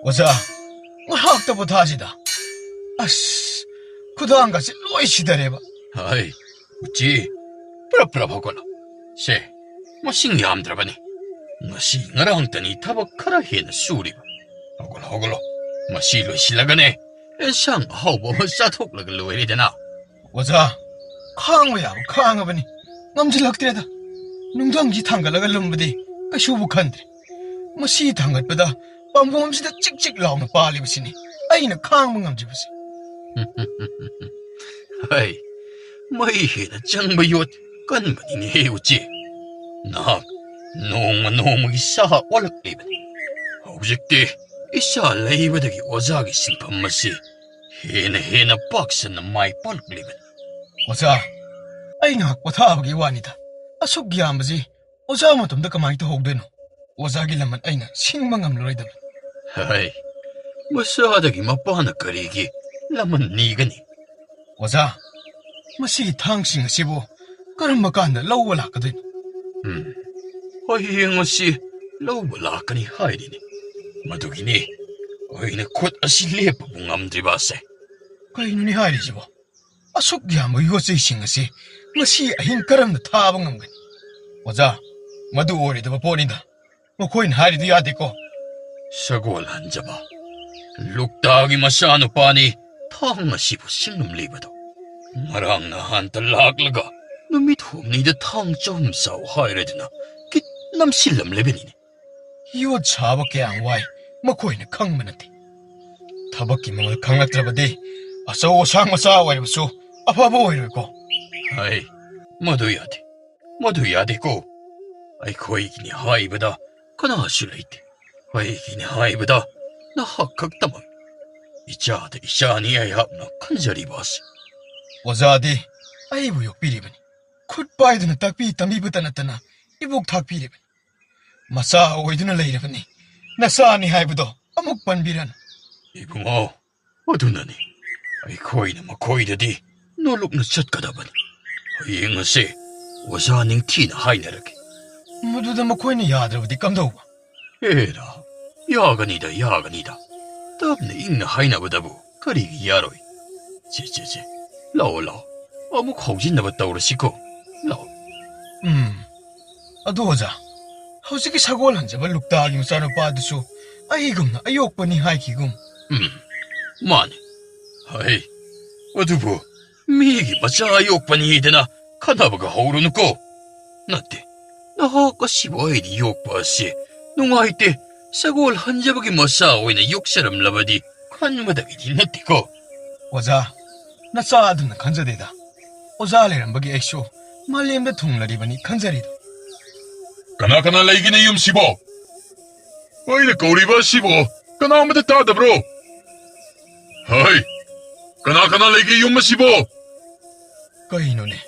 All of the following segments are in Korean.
오자, 학도 못하지다. 아씨, 그다음까지 로이 시달해봐. 아이, 어찌 프라프라하거나. 세, 뭐싱 얌드라바니. 마시 나랑 떠니 타박하라 해나 수리바. 허글허글로. 마시 로실라가네. 상 하우버 싸톡라가 로이리되나. 오자, 강우야, 강아버니. 남질락들에다. 농장지 탕갈라가 lum부디 까슈부칸드레. 마시 탕갈보다 밤봄시다 찍찍 라우나 빨리부시니. 아이는 강문 감지부시. 아이, 마이해나 장바요트 간바니니 해우지. 나 노무기 사하 월락리바니. 오직디 이사 레이바다기 오자기 심판마시 해나 박스나 마이 빨락리바니. 오자, 아이는 학보타하기 와니다. 아속기 한바지 오자 마tomda kamaita hogdeno. 오자기 라만 아이는 싱망감 로이다만. 아이, 마사다기 마빠나 거리기 라만 니가니. 오자, 마시 탕싱 asibu karamma kanda lawwa lakadin. 허이행 어시 러브 라카니 하이리니 마두기니 어이네 콧 아시 레프부 ngam드리바세. Kainuni hairisibo. Asok gyamo yotsi singasi ngasi ahin karamna thaba ngamgani. 오자, madu oridaba ponida. Makoin hairidu yadeko. 사골 한자바 룩다기 마사노 파니 탕마시부 싱음리바도 마랑 나한테 락라가 누밋 홈니드 탕좀 싸우 하이레드나 깃 남실람 레베니네. Yo chaba kyang wai makoina khangmanati. Thabakki mangal khanglatrabadi aso sang masa waibasu afaba oiroiko. 아이, 마두야데고 아이 코이기니 하이바다 카나슈레이테 하이기니 하이바다 나 학각다만 이자데 이샤니야 합나 큰자리바스. 오자디 아이부 욕비리바니. 굿바이드나 딱비 tambibutanatana ibuk thakpiribani. Masa oiduna leirabani. Nasani haibudo amuk panbiran. 이붕어 어두나니 아이 코이나 마코이다디 노룩나 쳤가다바니 하이앵어세 오사닝 티나 하이나라게. Mududa makoina yadrabadi kamdauba. 에라 야가니다 답네 잉나 하이나보다부 거리기 야로이. 제제제 라올라 아무 거진나봤다 오르시고 라오. Ado oja. Hausiki sagol hanjaba luktaagi masano padusu aigumna ayokpani haikigum. 마네 하이 어두부 미기 마차 욕반이되나 카나바가 허우르누고 나때 나하가 시보이디 욕바시 농아이때 사골 한자박이 마사오이나 욕사람 라바디 칸마다기 나때고. 오자, 나 싸드나 간자대다. 오자레란 버기 액쇼 말렘다 통라리바니 간자리도. Kana lagi na yung sibo. Ay, nakauli ba sibo? Kana matatada bro. Ay, kana lagi yung masibo. Kainone.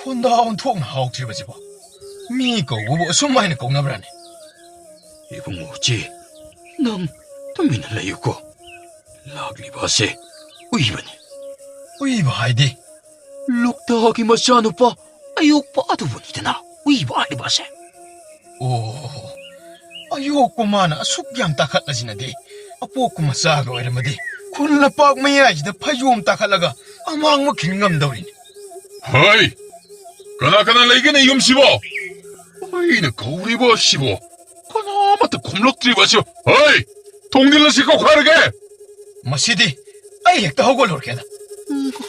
Kundaon tuong haoktriba지bo. 미고 우보 숨마이나 공나브라네. 이붕어지 넌 도민을 내유고 라글리바세 우이바니 우이바 하이디. 룩다하기 마샤누빠 아욕바 아두분이되나 우이바 아리바세. 오. ayokpamana asukyam takhatlajinadi apokuma saga oiramadi kunla pak mayajida phayom takhalaga amangma khingam dawrini. Ay, kana lagi na yung sibo. Ay, nakauli ba sibo? Kana mata kumlokti ba sibo? Ay, 통일로 시고 가르게. masidi ay hekta hogol horkeda.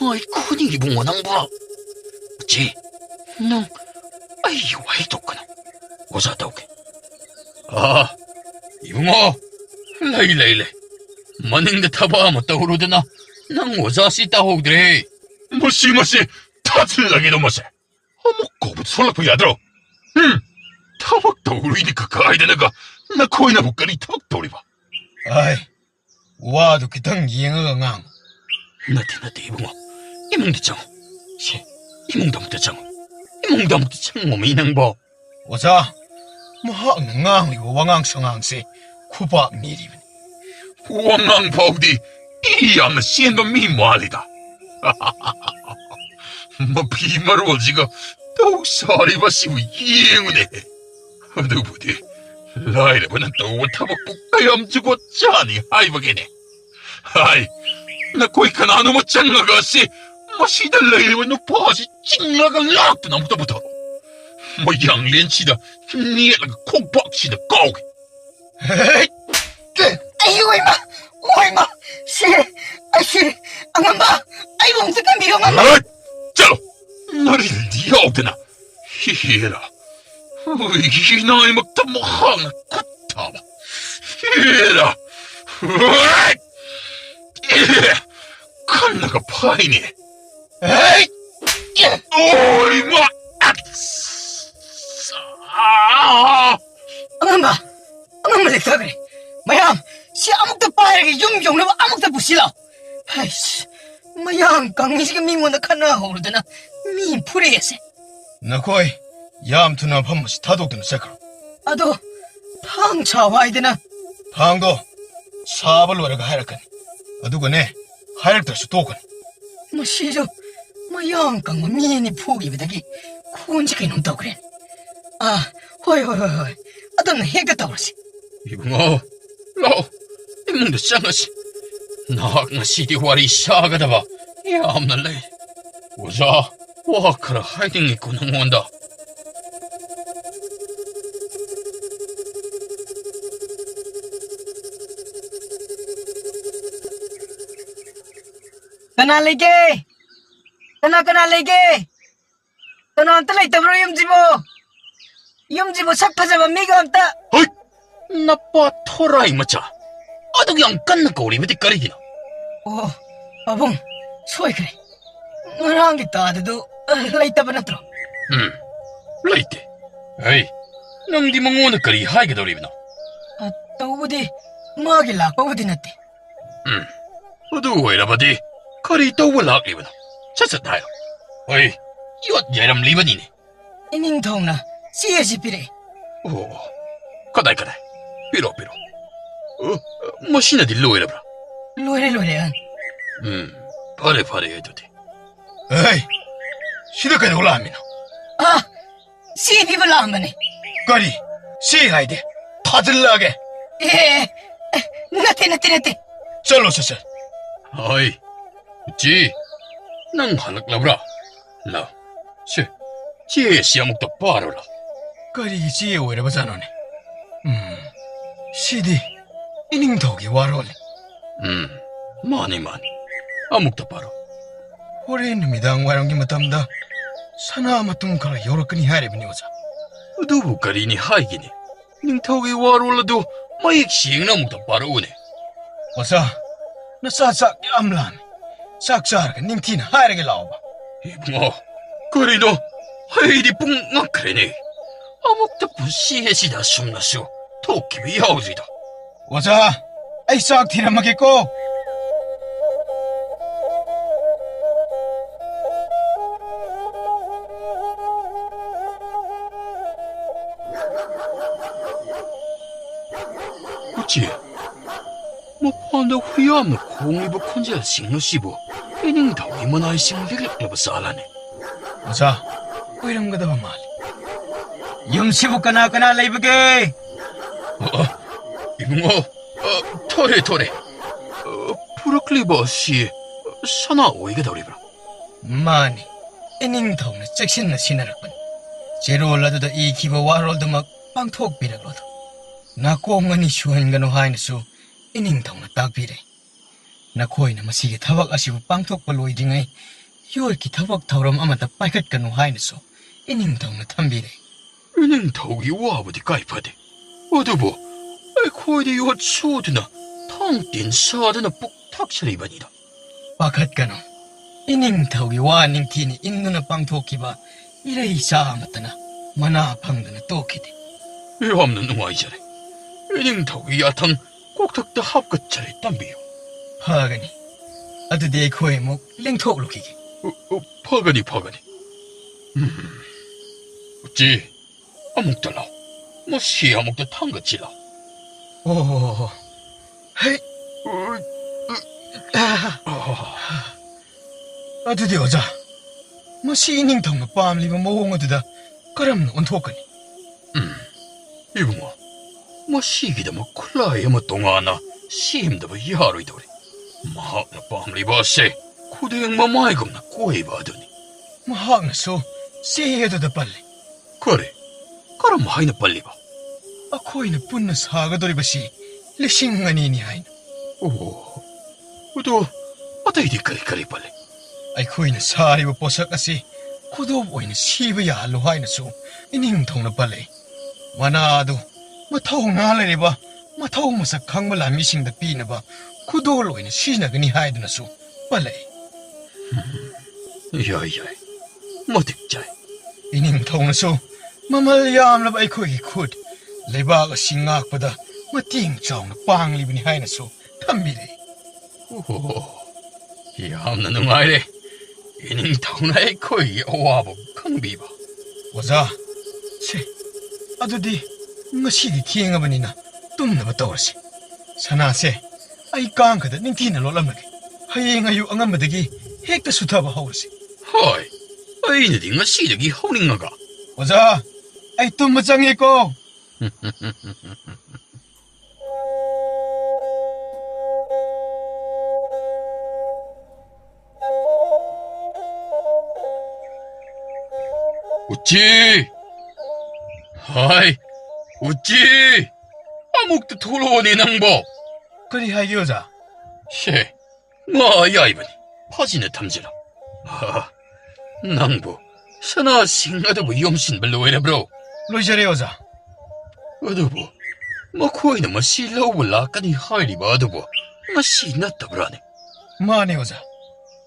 아이 큰이 이붕어 낭봐 어찌 너 아이 와이 독거나 오사다 오게. 아 이붕어 라이레 만행데 타바 못다 오르드나 난 오자시 따호그래. 뭐시 타틀라기도 뭐세. 거부 솔라프 야들어. 타박도 우리니까 가이드네가 나 코이나 북가리 턱도 우리봐. ay wadu kitang yenga ngang. 나한테 이붕어 이몽대 장어 시 이몽담대 장어 이몽담대 장어미 낭보 oza mahak na ngang ibo wangang sangangse kupak niribani. 왕왕 바우디 이양 시엔도 미말이다. 뭐 비마로지가 더욱 사리바시고 이행우네. 누구디 라이르브는 또 타박부 까염주고 짜니 하이버게네. 하이, 나 거의 가나는 못 장나가시. 시다 라이르브는 파시 찡나가 락도 나무다부터. 양렌치다 니가 콩박치다 까오게. 아이고 이마 실 안간바 아이고 엄숙한 미경한마 짤로 나를 니아오드나 히히라 이 나이 먹다 뭐하나 굿타바 히라 칸나가 파이네. 오이마 안간바 렉사 그래 mayam si amuk ta pair gi yum yong na amuk ta busila hais mayam kang mi si mi mo na khana hor dana mi phure se 나코이 얌투나 밤무시 타독드는 세크로 ado thang cha wai dana 방도 사벌 와라가 하락하니 어두거네 하락들수 도건 ma si jo mayam kang mi ni phugi bidagi kunji kai nom ta kure hoi adon hega ta wasi 이붕어, 로, 이문도 짱하시. 나가 시디와리 샤가다바, 얌날레. 오자, 와카라 하이딩이 꾸능원다. kana lege kana lege kana anta lai tabro yum jibo sak phajaba miga amta 어이, 나빠 토라이 마차. 아도 그냥 끝나고 우리 밑에 까리기나. abong soy kare ngarang gi ta de do lai tabana tro 라이트. 에이, 넌디 멍오는 까리 하이게 돌리비나. tawbudi magi la pawdi natte 어두 왜라바디 까리 또왜 락리비나. 차차다요. 어이, 이것 예람 리바니네. ining thongna siasi pire 오, 가다이. 삐로. 머신아디 로에라브라. loire an 파레 해도 돼. 에이 시드까지 올라갑니다 si bi bala amane 까리 시하이데 타질라게 natte 짤로 세세 어이, 지, 난 할락라브라. 라, 지 시아목도 빠르라. 까리 지에 오이라 바자노네 시디 이닝독이 와롤리 많이. 아목도 빠르. 호레인 미당 와랑기 마탐다 사나 마뚱카라 요렇게니 하리브니 오자 누부까리니 하이기니. 닝타오기 와롤라도 마익 시행나 목도 빠르오네. 오사 나 사삭 암란 싹사르가 닝티나 하이르게 라오바 이붕어, 그리도 하이디 뿡 그래네. 아목도 부시해시다 숨나쇼. 도끼비 야우지다. 오자 아이 싹 티나마겠고 그치? 뭐 판다 후야암 공이부 콘자 싱노시부 이닝 다위만 아이 싱리를 살라네. 오자 오이름 거다 말리 염시부 까나 레이브게 이붕어, 토레. 프로클리버 씨, 사나 오이게 다리브라. 마니 이닝독나 잭신나 시나락군 제로 올라도다 이 기버 와롤도 막 빵톡 비라로도 나 꽁만이 슈한가노 하이나수 이닝독나 딱비래 나 코이나 마시게 타박 아시부 빵톡 발로이딩아이 요르키 타박 타우람 아마다 빠이갓가노 하이나수 이닝독나 탐비래 이닝 다위 와버디 가이파데. 어두보, 코이디 요 추드나 탕딘 사드나 북탁샤리바니다. 빠갓가노 이닝독이 와닝티니 인누나 빵톡기바 이레이 사아마타나 마나 방드나 또키데 이 없는 와이자래. 이닝 다위 야탕 꼭탁다 합끝자리 땀비요. 파가니 아드데 코에 목 랭톡 로키기 파가니. 어찌 아목달라. 뭐 시아목도 탕거치라. 오 헤이 아드데 오자 뭐 시닝통나 빰리바 모홍어드다 그럼 온토까니 이붕어, ꯃꯁꯤꯒꯤꯗꯃꯛ ꯈꯨꯠꯂꯥꯏ ꯑꯃ ꯇꯣꯉꯥꯟꯅ ꯁꯦꯝꯗꯕ ꯌꯥꯔꯣꯏꯗꯧꯔꯤ. ꯃꯍꯥꯛꯅ ꯄꯥꯝꯂꯤꯕ ꯑꯁꯤ ꯈꯨꯗꯦꯡ ꯃꯃꯥꯏꯒꯨꯝꯅ ꯀꯣꯏꯕ ꯑꯗꯨꯅꯤ. ꯃꯍꯥꯛꯅꯁꯨ ꯆꯦ ꯑꯗꯨꯗ ꯄꯜꯂꯤ. ꯀꯔꯤ? ꯀꯔꯝ ꯍꯥꯏꯅ ꯄꯜꯂꯤꯕ? ꯑꯩꯈꯣꯏꯅ ꯄꯨꯟꯅ ꯁꯥꯒꯗꯧꯔꯤꯕꯁꯤ 2,000ꯅꯤ ꯍꯥꯏꯅ. ꯑꯣ, ꯑꯗꯣ ꯑꯇꯩꯗꯤ ꯀꯔꯤ ꯀꯔꯤ ꯄꯜꯂꯤ? ꯑꯩꯈꯣꯏꯅ ꯁꯥꯔꯤꯕ ꯄꯣꯠꯁꯛ ꯑꯁꯤ ꯈꯨꯗꯣꯞ ꯑꯣꯏꯅ ꯁꯤꯕ ꯌꯥꯍꯜꯂꯨ ꯍꯥꯏꯅꯁꯨ ꯏꯅꯤꯡꯊꯧꯅ ꯄꯜꯂꯛꯏ. ꯃꯅꯥ ꯑꯗꯨ ꯃꯊꯧꯅꯥ ꯂꯩꯔꯤꯕ ꯃꯊꯧ ꯃꯁꯛ ꯈꯪꯕ ꯂꯥꯟꯃꯤꯁꯤꯡꯗ ꯄꯤꯅꯕ ꯈꯨꯗꯣꯜ ꯑꯣꯏꯅ ꯁꯤꯖꯤꯟꯅꯒꯅꯤ ꯍꯥꯏꯗꯨꯅꯁꯨ ꯄꯜꯂꯛꯏ. ꯌꯥꯏ ꯌꯥꯏ, ꯃꯇꯤꯛ ꯆꯥꯏ. ꯏꯅꯤꯡꯊꯧꯅꯁꯨ ꯃꯃꯜ ꯌꯥꯝꯂꯕ ꯑꯩꯈꯣꯏꯒꯤ ꯈꯨꯠ ꯂꯩꯕꯥꯛ ꯑꯁꯤ ꯉꯥꯛꯄꯗ ꯃꯇꯦꯡ ꯆꯥꯎꯅ ꯄꯥꯡꯂꯤꯕꯅꯤ ꯍꯥꯏꯅꯁꯨ ꯊꯝꯕꯤꯔꯛꯏ. ꯑꯣ, ꯌꯥꯝꯅ ꯅꯨꯡꯉꯥꯏꯔꯦ. ꯏꯅꯤꯡꯊꯧꯅ ꯑꯩꯈꯣꯏꯒꯤ ꯑꯋꯥꯕ ꯈꯪꯕꯤꯕ. ꯑꯣꯖꯥ, ꯁꯦ ꯑꯗꯨꯗꯤ ꯉꯁꯤꯗꯤ ꯊꯦꯡꯉꯕꯅꯤꯅ ꯇꯨꯝꯅꯕ ꯇꯧꯔꯁꯤ. ꯁꯅꯥꯁꯦ ꯑꯩ ꯀꯥꯡꯈꯗ ꯅꯤꯡꯊꯤꯅ ꯂꯣꯠꯂꯝꯂꯒꯦ. ꯍꯌꯦꯡ ꯑꯌꯨꯛ ꯑꯉꯟꯕꯗꯒꯤ ꯍꯦꯛꯇ ꯁꯨꯊꯕ ꯍꯧꯔꯁꯤ. ꯍꯣꯏ, ꯑꯩꯅꯗꯤ ꯉꯁꯤꯗꯒꯤ ꯍꯧꯅꯤꯡꯉꯒ. ꯑꯣꯖꯥ, ꯑꯩ ꯇꯨꯝꯕ ꯆꯪꯉꯦꯀꯣ. 우찌! 하이, 우찌! 아묵도 돌아오니 낭보. ꯀꯔꯤ ꯍꯥꯏꯒꯦ 어자? 셰, 뭐 야이버니 파진에 탐지라. 하, 낭보, 샤나 싱아드부 염신벌로 오이라브로. ꯂꯣꯏꯖꯔꯦ 어자. 어두부, 뭐 코이는 뭐 실로우 라까니 하이리바 어두부, 뭐 신났다브라네. ꯃꯥꯅꯦ 어자.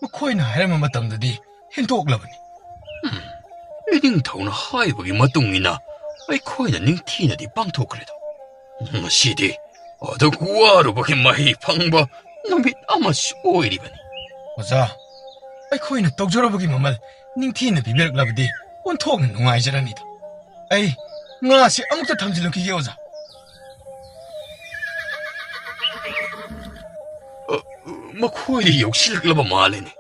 ꯃꯈꯣꯏꯅ ꯍꯥꯏꯔꯝꯕ ꯃꯇꯝꯗꯗꯤ ꯍꯦꯟꯗꯣꯛꯂꯕꯅꯤ. 이닝타우나 하이버기 맞동이나 아이코이나 닝티나디 빵토크래도. 시디 어도 구하로 보기 마이 방바 놈이 아마시 오이리바니. 어자, ꯑꯩꯈꯣꯏꯅ ꯇꯧꯖꯔꯕꯒꯤ ꯃꯃꯜ ꯅꯤꯡꯊꯤꯅ ꯄꯤꯕꯤꯔꯛꯂꯕꯗꯤ ꯑꯣꯟꯊꯣꯛꯅ ꯅꯨꯡꯉꯥꯏꯖꯔꯅꯤꯗ. ꯑꯩ ꯉꯥꯁꯤ ꯑꯃꯨꯛꯇ ꯊꯝꯖꯤꯜꯂꯨꯈꯤꯒꯦ 어자. 마코이리 욕실글러바 말레네.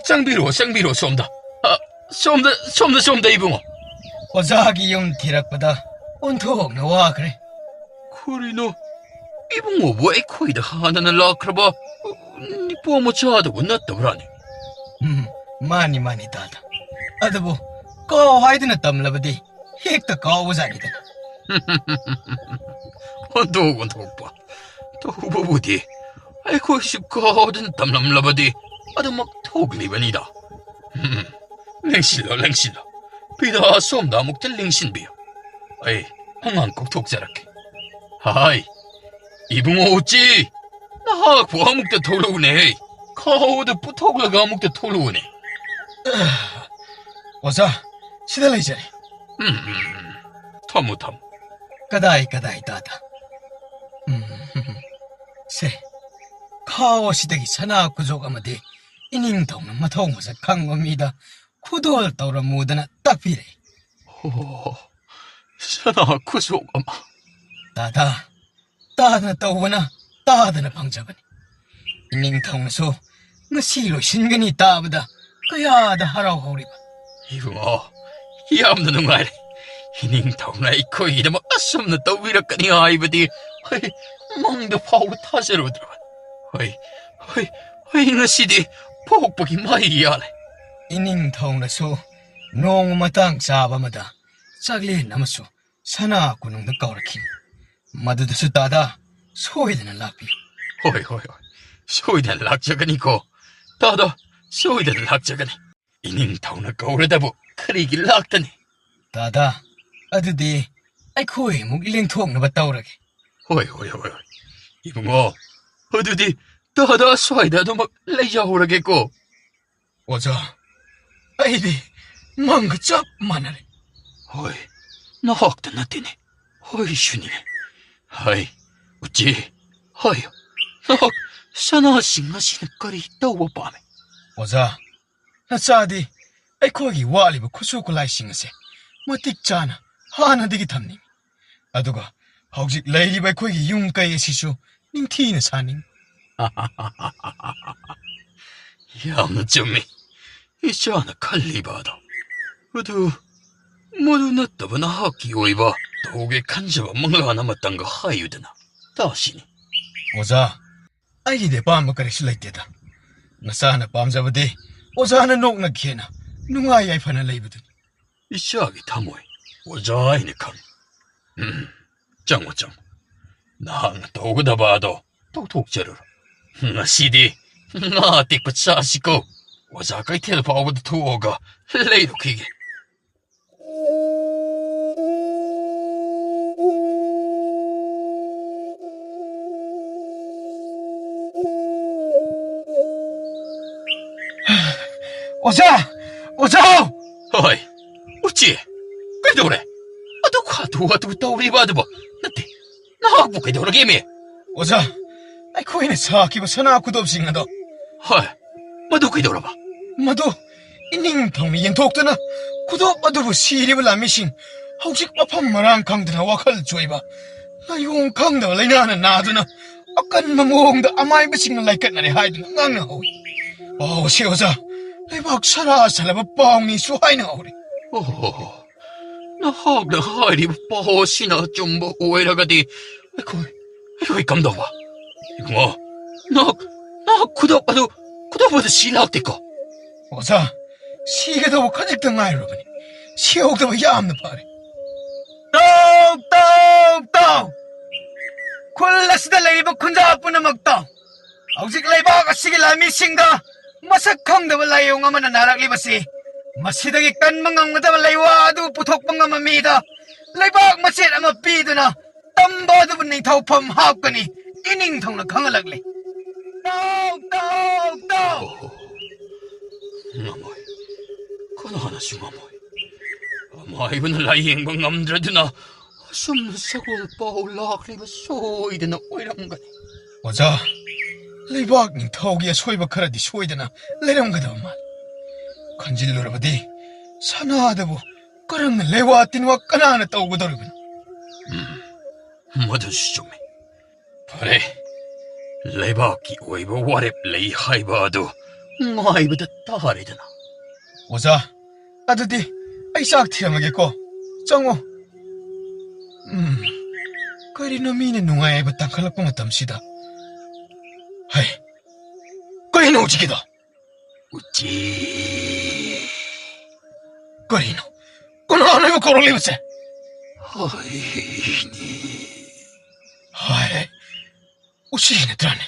짱비로 쏨다. 쏨다 이붕어. 어자기 용 뒤락보다 온통나 와그래. 그리노 이붕어 왜 코이다 하나는 라크라바 니 뽀모 차다고 났다브라니. 많이 다다. 아드부 거 하이드나 땀라버디 헥다 거우자니다. 도군 독바 도부부디 아이코 시거든 땀남라버디 아드막 톡리바니다. 랭실러 비다 쏨다 목들 랭신비요. 아이 항안 꼭 독자라게. 하이 이붕어 어찌 나 부하목대 토르우네. 카오드 부톡라가 목대 토르우네. 어자, 시달리자리. 탐 까다이 다다. 세 카오 시대기 산하 구조가마디 이닝통은 마통무사 강검이다. 쿠돌 떠라 무드나 딱비래. 오, 산하 구조가마. 따다나 떠오나 따다나 방잡으니. 이닝통수 ngasi로 신근이 따보다 그야다 하라고 우리바. 이붕어 얌도 능아래. 이닝통나 이코 이름은 아썸나 떠위락까니 아이버디 허이 멍도 파오고 타세로 들어가. 허이 ngasi디 폭복이 많이 야래. 이닝통나수 농마땅 잡아마다 짝리 남수 산하 군웅도 까오라킨. 마드드수 따다 소이드는 락비. 허이 소이된 락자가니고 따다 소이된 락자가니 이닝타우나 까오르다부 크리기 락다니. 따다 아드디 아이코이 묵일링통나 봤다오라게. 허이 이붕어 어두디 따다 소이다도 막 레이자오라겠고. 어자, 아이디 망그 짭 만하래. 허이 나 학다 나띠네. 허이 슈니네. 하이 우찌 하이 나 샤나싱가시는 거리 떠워 밤에. 어자, 나 짜디 아이코기 와리부 쿠수쿠라이 싱세 뭐틱자나 하나 되기 탐님. 아두가 혹시 레이리 바이코기 융가의 시수 닝티는 사님. 야무나 좀미 이샤나 칼리바다. 어두 모두 났다보나 학기 오이바 독에 간접한 뭔가 하나만 거 하유드나 다시니 오자, 아이데 밤마 그리시 레이테다. 나사나 밤자버디 오자나 녹나 키나 누가 야이파나 레이거든. 이샤기 타모이 오자이네 칸 짱오짱 나 도구다 봐도 톡톡제르 나 시디 나 띠꾸 짜시고 오자까이 테르 바오부드 투오가 레이도 키게 오자! 어이 어찌 그래도래 아도 과도와도 떠오리바도 뭐 나띠 나 학부게 도르게미 오자, 아이 코이네 사키바 사나 구덥싱나도. 헐 뭐도 그이 돌아봐 마도 이닝 텅미 옌톡드나 구덥 마도부 시리블 라미싱 혹식 마팜 마랑 강드나 와칼 조이바 나용 강다 레나나 나드나 아깐 마모ong다 아마이바싱나 라이kat나리 하이드나 ngang hoi. 오시 오자, 레박 사라 살라바 뻥니 수하이나 오리. 오, 나 학나 하이리 버시나 좀뭐 오해라가디 아이고 감동봐 이거 나 구독봐도 신학대거 오자, 시계도 가직당 아이로버니 시옥도 야암나 파리. 똑 콜라스다 레이버 군자 아프나 먹다 아우직 레이버가 시계 라미싱가 마삭 강다발 라이용아마나 나락리버시 마시다기 깐망강마다발 라이와도 부톡방가마미다 레이버 마셋 아마 삐드나 땀바도 분ning 타우팜 하업가니 이닝 통나 강을락리. 똑 나모이 그나 하나씩 나모이 아마이브는 라이행방 남들드나 숨는 사고를 빠올라그리고 소이드나 오이랑가니 오자, 레이버니 타오기야 소이바 카라디 소이드나 레령가다만 간질러라바디 사나하다보 까랑는 레와틴와 까나나 떠오고더르군. 뭐든지 좀해 그래 레바키 오이브 와랩 레이 하이바도 나이브다 다하리드나 오자, 아드디 아이싹 티라마겠고 정오. 거리노 미네 누가야이바 땅칼락봉 마땀시다. 하이, 거리노 우지기다. 우찌 거리노, 거노 하나이바 거롱리브세. 하이니 하이, 우시네 드라네.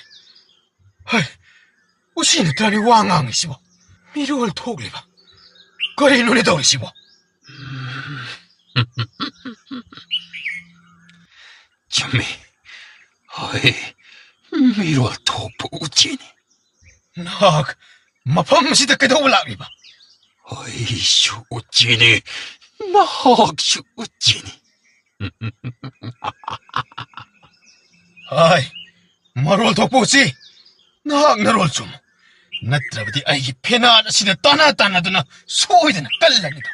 하이, 우시네 드라네 왕왕이시보. 미루얼 토글리바. 거리 눈에 더우시보. 좀미 하이 미루얼 토프 우찌니 나 마팜시다 깨더블라리바. 하이슈 우찌니 나학슈 우찌니 하이, 마롤 덕보시. 나학나롤 좀. 나트라바디 아이기 페나나시나 따나따나드나 소이드나 깔라니다.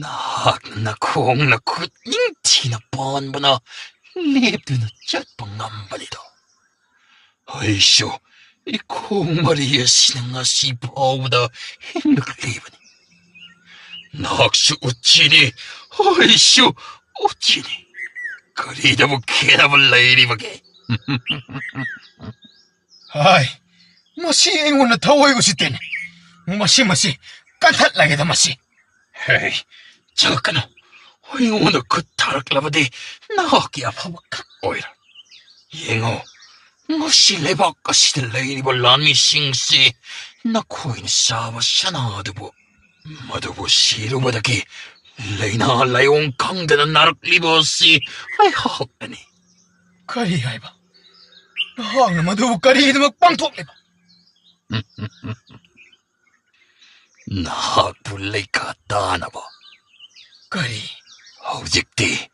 나 콩나 굿닝티나 번보나 립드나 잣방남바리다 아이쇼 이 콩마리에 신앙아 씨바보다 힘들리버니 낙수 우치니 아이쇼 우치니 거리다부 케나블 레이리바게 하이, 마시 앵원나 더워이고 싶대네. 마시 깐탈라게다 마시. 헤이 잠깐만 오늘 그 타락라바디 나하기 아파봐 오이라 잉어 무시 레바까 시들 레이니볼 란미 싱시 나 코인 사바 샤나드보 마도보 시루바다기 레이나 라이온 강대는 나락 리버시 아이 하하니 거리 아이바. 나학나 마두부 거리이드 막 빵톡리바. 나 불레이카 따나봐 거리. hꯧ직디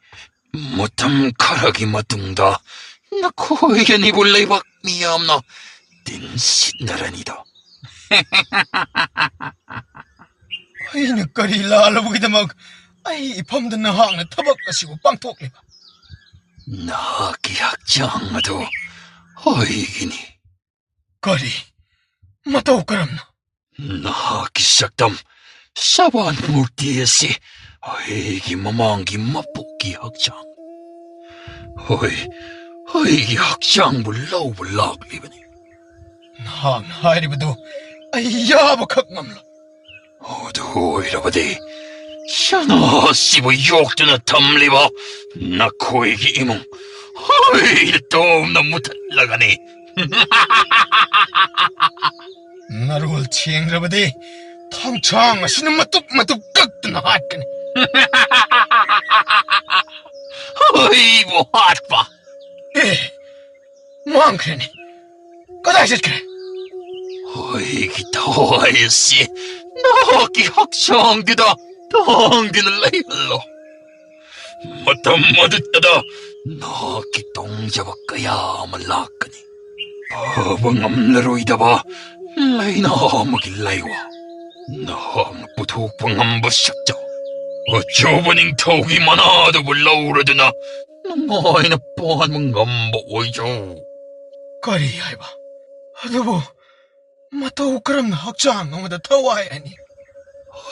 못함 카락이 마둥다 나 코이견이 불레이박 미암나 딘신나라니다 아이는 거리 라라부기다 막 아이 밤든 나학나 타박가시고 빵톡리바. 나기 학장마도 어이기니 거리. 마타오 까람나. 나기 싹담 사반 무르티에시 아이기 마망기 마복기 학장 아이기 학장을 라우블락리버니 난 하이리브도 야박학 남라. 어두이라버디 샤나 씨부 욕드나 탐리바 나 코이기 이몽 아이 또 못할라가니 나를 칭라버디 탕창 하시는 맛도 깍두나 하트네. 아이 뭐 핫바 뭐안 그러니? 꺼다시 그래. 아이기 더아이씨 나기 학장디다 당디는 레일로 마다 마드따다 나기 동자박가야 말라까니 바방암레로이다바 레이나 먹일 레이와 나 부톡방암바 샥자 어쩌버닝 턱이 많아도 불러오르드나 너마이나 뻔한 감보 오이죠 거리 아이바. 아두부 마타 오크람 학장 너무다 타와야니.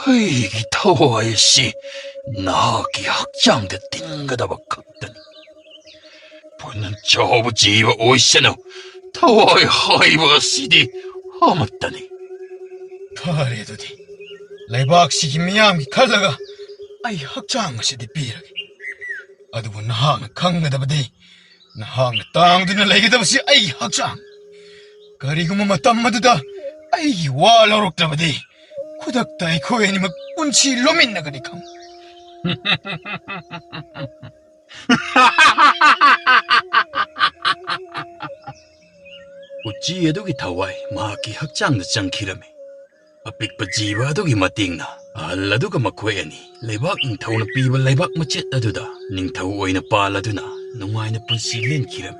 아이기 타와이씨 나기 학장대 띵가다바 극더니 보는 저부 지바 오이시노 타와이 하이바 시디 하맙다니 파레도디 레박시기 미야미 칼라가 아이 학장 마시디 비라게. 아두부 나하나 강가다바디 나하나 땅드나 레게다바시 아이 학장. 그리고 뭐 마땀마드다 아이 와라록다바디 쿠닥다이 코에니 막 운치 로민 나가니까. 우찌에도기 타와이 마기 학장의 장키라메 아픽바 지바도기 마띵나 알라도가 마코에니 레박 잉타우나 삐바 레박 마쳇 아두다 닝타우 오이나 빨라두나 농아이나 분실린 키라메